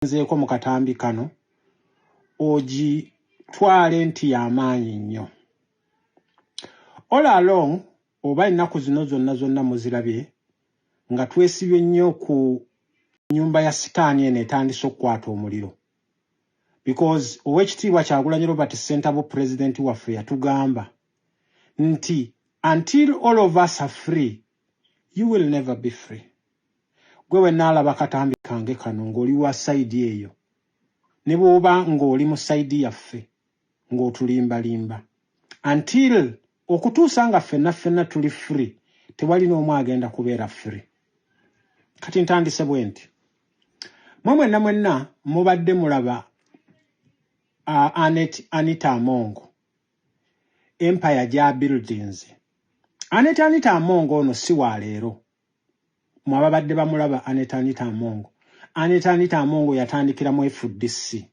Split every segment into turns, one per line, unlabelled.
nzeeko mu katambi kano ogitwale nti y'amaanyi nnyo. All along oba ennaku zino zonna muzirabye nga twesibye nnyo ku nyumba ya sitaani eno etandise okukwata omuliro. Because Oweekitiibwa Kyagulanyi Robert Ssentamu President waffe yatugamba nti until all of us are free, you will never be free. Gwe wenaalaba katambi kange kano ng'oli wa saidi eyo, ne bw'oba ng'oli mu saidi yaffe ng'otulimbalimba, until okutuusa nga ffenna tuli free, tewali n'omu agenda kubeera free. Kati ntandise bwe nti mwe mwenna mubadde mulaba Anita Amongo empire gya buildings. Anita Amongo ono si wa leero. Mwabadde bamulaba Anita Amongo. Anita Amongo yatandikira mu FDC.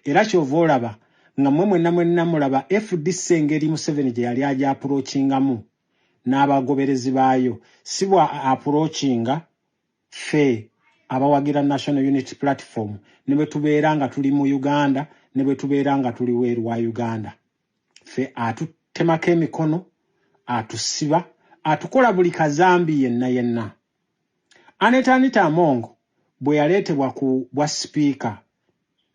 Era kyova olaba nga mwe mwenna mulaba FDC engeri Museveni gye yali aja approachingamu n'abagoberezi baayo si bwa approachinga fe abawagira National Unity Platform ne bwe tubeera nga tuli mu Uganda ne bwe tubeera nga tuli weeru wa Uganda. Fe atutemako emikono, atusiba, atukola buli kazambi yenna. Anita Amongo bwe yaleetebwa ku bwa speaker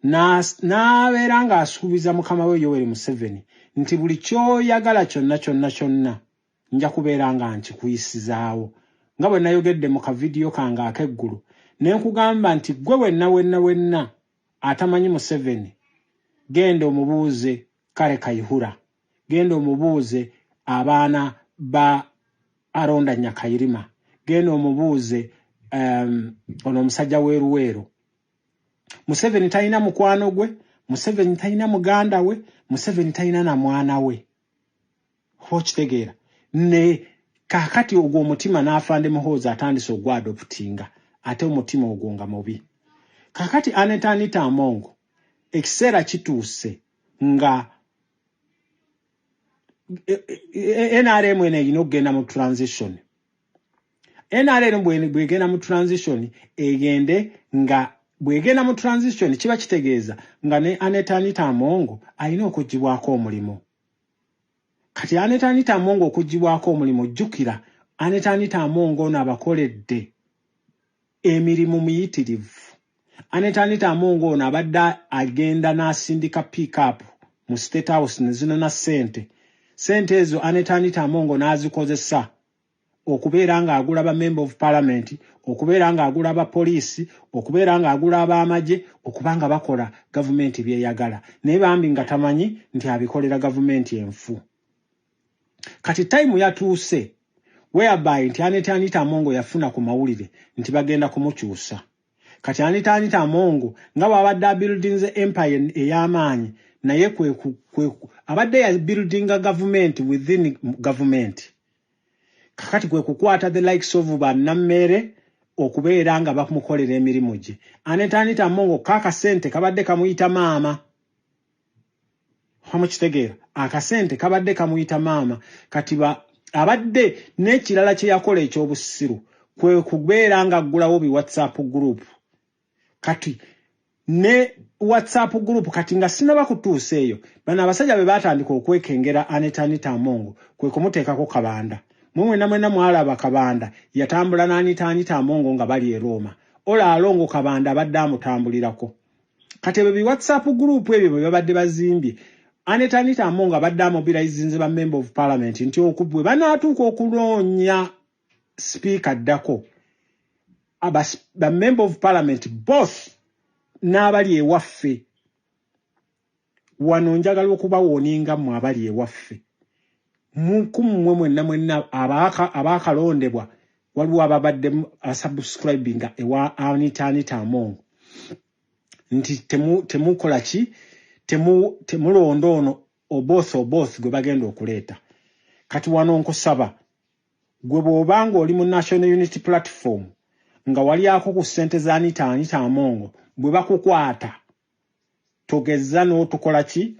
n'abeera nga asuubiza mukama we Yoweri Museveni nti buli kyoyagala kyonna nja kubeera nga nkikuyisizaawo. Nga bwe nayogedde mu kavidiyo kange ak'eggulu ne nkugamba nti gwe wenna atamanyi Museveni, genda omubuuze Kale Kayihura, genda omubuuze abaana ba Aronda Nyakayirima, genda omubuuze ono omusajja weeruweero. Museveni talina mukwano gwe, Museveni talina muganda we, Museveni talina na mwana we. Okitegeera ne kakati ogwo omutima n'afande Muhoozi atandise ogwadoptinga, ate omutima ogwo nga mubi. Kakati Anita Amongo ekiseera kituuse nga NRM eno erina okugenda mu transition. NRM bwegenda mu transition egende nga bwegenda mu transition kiba kitegeeza nga ne Anita Amongo alina okugibwako omulimu. Kati Anita Amongo okugibwako omulimu, jjukira Anita Amongo ono abakoledde emirimu miyitirivu. Anita Amongo ono abadde agenda n'asindika pick-up mu State House ne zino na ssente ezo Anita Amongo n'azikozesa okubeera nga agula ba member of parliament, okubeera nga agula ba police, okubeera nga agula ab'amagye, okubanga bakola government byeyagala, naye bambi nga tamanyi nti abikolera government enfu. Kati time yatuuse whereby nti Anita Amongo yafuna ku mawulire nti bagenda kumukyusa. Kati Anita Amongo nga bw'abadde buildings empire ey'amaanyi, naye kwe abadde ya building a government within government. Kakati kwe kukwata the likes of Banammere okubeera nga bamukolera emirimu gye. Anita Amongo kakasente kabadde kamuyita maama. Hamukitegeera akasente kabadde kamuyita maama. Kati abadde n'ekirala kye yakola ekyobusiru kwe kubeera nga aggulawo bi WhatsApp group. Kati ne WhatsApp group kati nga sinaba kutuusa eyo, bano abasajja be batandika okwekengera Anita Amongo kwe kumuteekako kabanda. Mwenna mwalaba kabanda yatambula na Anita Amongo nga bali e Roma. Ola alongo kabanda abadde amutambulirako. Kati be WhatsApp group ebyo bwe babadde bazimbye, Anita Amongo abadde amobilizinze ba member of parliament nti okubwe banaatuuka okuloonya speaker ddako. Ba member of parliament both n'abali ewaffe wano njagala okubawoninga mu abali ewaffe. Mukumwe mwenna abakalondebwa waliwo ababadde subscribinga ewa Anita Amongo nti temukola ki temulonda ono oboth gwe bagenda okuleeta. Kati wano nkusaba gwe bw'obanga oli mu National Unity Platform nga wali ako ku ssente za Anita Amongo bwe bakukwata togezza n'otukola ki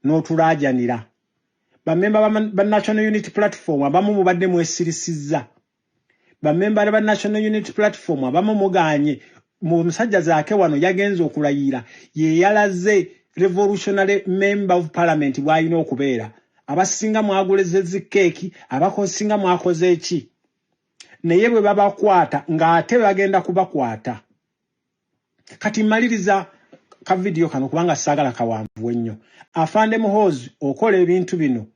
n'otulaajanira. Bamemba ba National Unity Platform abamu mubadde mwesirisizza. Bamemba ba National Unity Platform abamu muganye mu musajja zaake wano yagenza okulayira ye yalaze revolutionary member of parliament bw'alina okubeera abasinga mwaguleze keeki abakosinga mwakoze eki naye bwe babakwata ng'ate bagenda kubakwata kati maliriza ka video kano kubanga saagala kawanvu ennyo Afande Muhoozi okola ebintu bino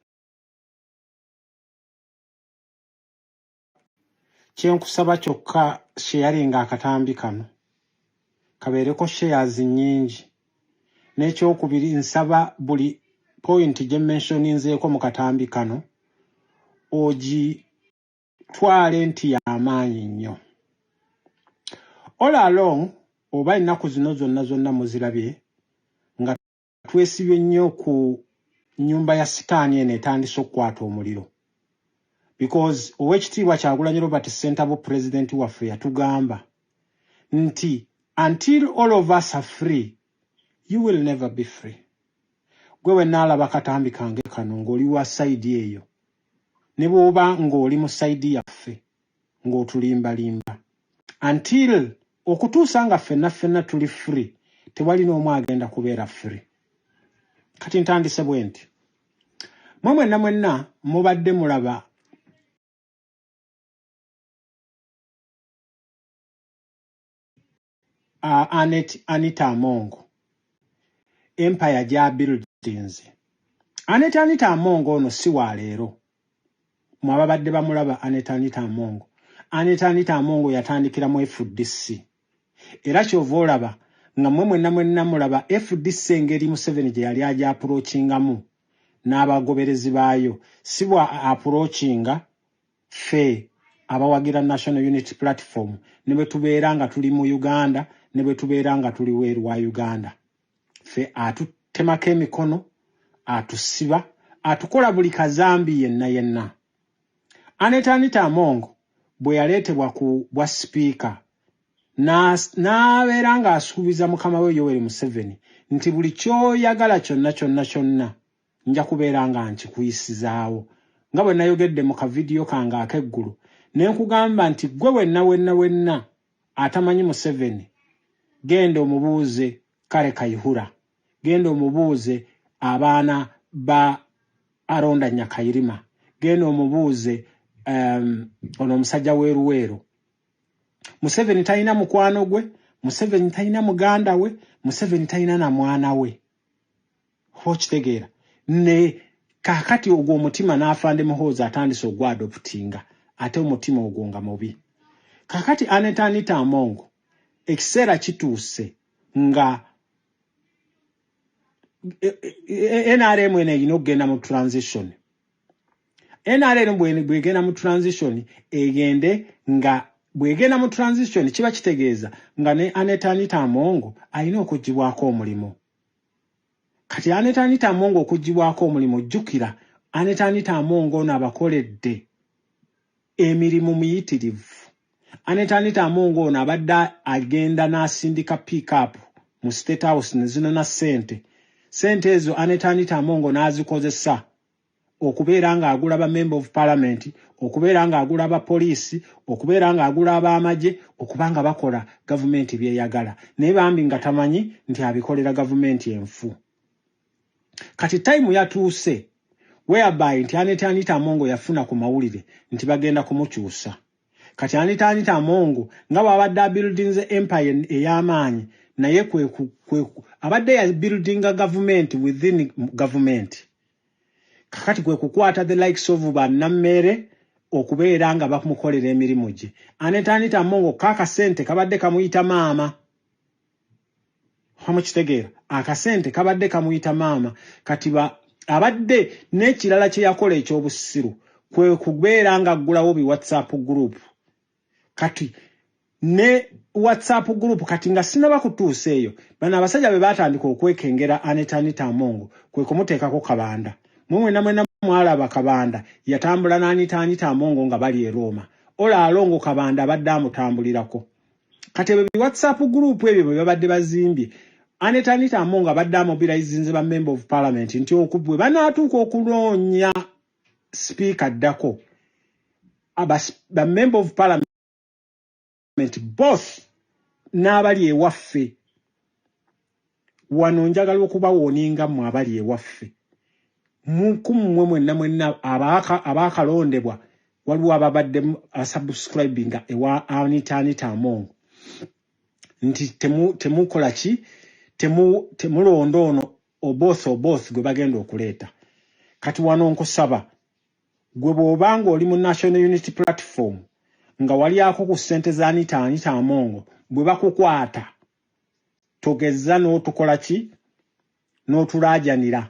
kyenkusaba kyokka sharinga akatambi kano kabeereko shares nnyingi n'ekyokubiri nsaba buli point gye mentioninzeeko mu katambi kano ogitwale nti y'amaanyi nnyo all along oba ennaku zino zonna muzirabye nga twesibye nnyo ku nnyumba ya sitaani eno etandise okukwata omuliro because Oweekitiibwa Kyagulanyi Robert Ssentamu president waffe yatugamba nti until all of us are free you will never be free. Gwe wenaalaba katambi kange kano ng'oli wa saidi eyo ne bw'oba ng'oli mu saidi yaffe ng'otulimbalimba until okutuusa nga ffenna tuli free tewali n'omu agenda kubeera free. Kati ntandise bwe nti mwenna mubadde mulaba Anita Amongo Empire gya buildings. Anita Amongo ono si wa leero mwabadde bamulaba Anita Amongo. Anita Amongo yatandikira mu FDC era kyova olaba nga mwenna mulaba FDC engeri Museveni gye yali aja approachingamu n'abagoberezi baayo si bwa approachinga fe abawagira National Unity Platform ne bwe tubeera nga tuli mu Uganda ne bwe tubeera nga tuli weeru wa Uganda fe atutemako emikono atusiba atukola buli kazambi yenna Anita Amongo bwe yaleetebwa ku bwa speaker n'abeera ng'asuubiza mukama we Yoweri Museveni nti buli kyoyagala kyonna nja kubeera nga nkikuyisizaawo nga bwe nayogedde mu kavidiyo kange ak'eggulu ne nkugamba nti gwe wenna atamanyi Museveni genda omubuuze Kale Kayihura genda omubuuze abaana ba Aronda Nyakayirima genda omubuuze ono omusajja weeruweero Museveni talina mukwano gwe Museveni talina muganda we Museveni talina na mwana we okitegeera ne kakati ogwo omutima n'Afande Muhoozi atandise ogwadoptinga ate omutima ogwo nga mubi kakati Anita Amongo ekiseera kituuse nga NRM erina okugenda mu transition. NRM bwegenda mu transition egende nga bwegenda mu transition kiba kitegeeza nga ne Anita Amongo alina okugibwako omulimu. Kati Anita Amongo okugibwako omulimu jjukira Anita Amongo ono abakoledde emirimu miyitirivu. Anita Amongo ono abadde agenda n'asindika pick-up mu State House ne zino na ssente ezo Anita Amongo n'azikozesa okubeera ng'agula ba member of parliament okubeera ng'agula abapoliisi okubeera ng'agula ab'amagye okubanga bakola gavumenti byeyagala naye bambi nga tamanyi nti abikolera gavumenti enfu. Kati time yatuuse whereby nti Anita Amongo yafuna ku mawulire nti bagenda kumukyusa. Kati Anita Amongo nga bw'abadde buildings empire ey'amaanyi naye kwe abadde ya building a government within government. Kakati kwe kukwata the likes of bannammere okubeera nga bamukolera emirimu gye. Anita Amongo kakasente kabadde kamuyita maama. Hamukitegeera akasente kabadde kamuyita maama kati abadde n'ekirala kye yakola ekyobusiru kwe kubeera nga aggulawo bi WhatsApp group. Kati ne WhatsApp group kati nga sinaba kutuusa eyo bano abasajja be batandika okwekengera Anita Amongo kwe kumuteekako kabanda. Mwenna mwalaba kabanda yatambula na Anita Amongo nga bali e Roma. Ola alongo kabanda abadde amutambulirako. Kati be WhatsApp group ebyo bwe babadde bazimbye Anita Amongo abadde amobilizinze ba member of parliament nti okubwe banaatuuka okuloonya speaker ddako ba member of parliament both n'abali ewaffe wano njagala okubawoninga mu abali ewaffe mukumwe mwenna abakalondebwa waliwo ababadde subscribing ewa Anita Amongo nti temukola ki temulonda ono oboth gwe bagenda okuleeta kati wano nkusaba gwe bw'obanga oli mu National Unity Platform nga wali ako ku ssente za Anita Amongo bwe bakukwata togezza n'otukola ki n'otulaajanira